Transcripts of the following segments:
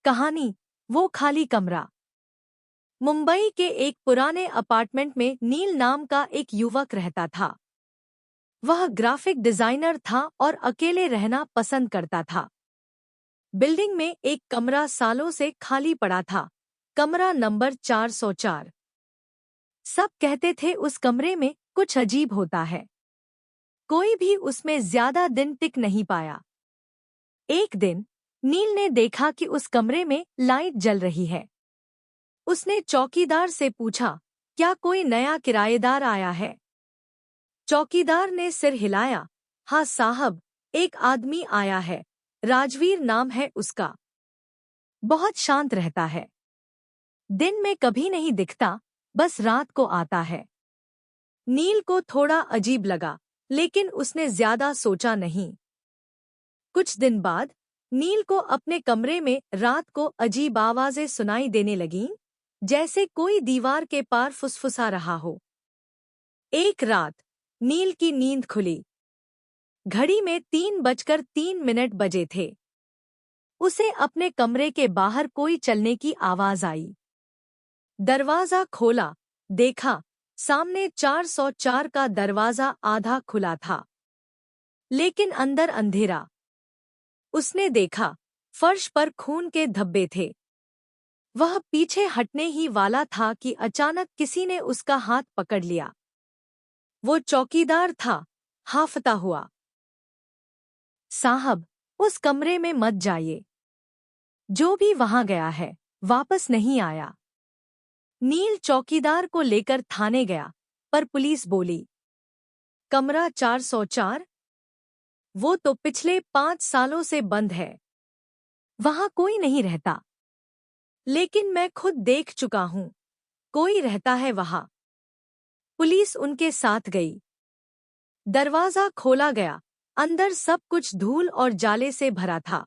कहानी वो खाली कमरा। मुंबई के एक पुराने अपार्टमेंट में नील नाम का एक युवक रहता था। वह ग्राफिक डिजाइनर था और अकेले रहना पसंद करता था। बिल्डिंग में एक कमरा सालों से खाली पड़ा था, कमरा नंबर 404। सब कहते थे उस कमरे में कुछ अजीब होता है। कोई भी उसमें ज्यादा दिन टिक नहीं पाया। एक दिन नील ने देखा कि उस कमरे में लाइट जल रही है। उसने चौकीदार से पूछा, क्या कोई नया किराएदार आया है? चौकीदार ने सिर हिलाया। हाँ साहब, एक आदमी आया है, राजवीर नाम है उसका। बहुत शांत रहता है, दिन में कभी नहीं दिखता, बस रात को आता है। नील को थोड़ा अजीब लगा, लेकिन उसने ज्यादा सोचा नहीं। कुछ दिन बाद नील को अपने कमरे में रात को अजीब आवाजें सुनाई देने लगीं, जैसे कोई दीवार के पार फुसफुसा रहा हो। एक रात नील की नींद खुली। घड़ी में 3:03 बजे थे। उसे अपने कमरे के बाहर कोई चलने की आवाज आई। दरवाजा खोला, देखा सामने 404 का दरवाजा आधा खुला था, लेकिन अंदर अंधेरा। उसने देखा फर्श पर खून के धब्बे थे। वह पीछे हटने ही वाला था कि अचानक किसी ने उसका हाथ पकड़ लिया। वो चौकीदार था, हांफता हुआ। साहब, उस कमरे में मत जाइए। जो भी वहां गया है वापस नहीं आया। नील चौकीदार को लेकर थाने गया, पर पुलिस बोली, कमरा 404? वो तो पिछले 5 सालों से बंद है, वहां कोई नहीं रहता। लेकिन मैं खुद देख चुका हूं, कोई रहता है वहां। पुलिस उनके साथ गई। दरवाजा खोला गया। अंदर सब कुछ धूल और जाले से भरा था,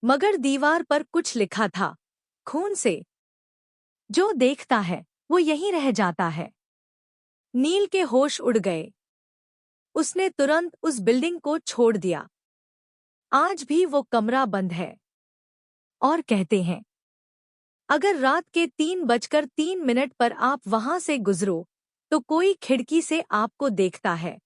मगर दीवार पर कुछ लिखा था, खून से। जो देखता है वो यहीं रह जाता है। नील के होश उड़ गए। उसने तुरंत उस बिल्डिंग को छोड़ दिया। आज भी वो कमरा बंद है। और कहते हैं, अगर रात के 3:03 पर आप वहां से गुजरो तो कोई खिड़की से आपको देखता है।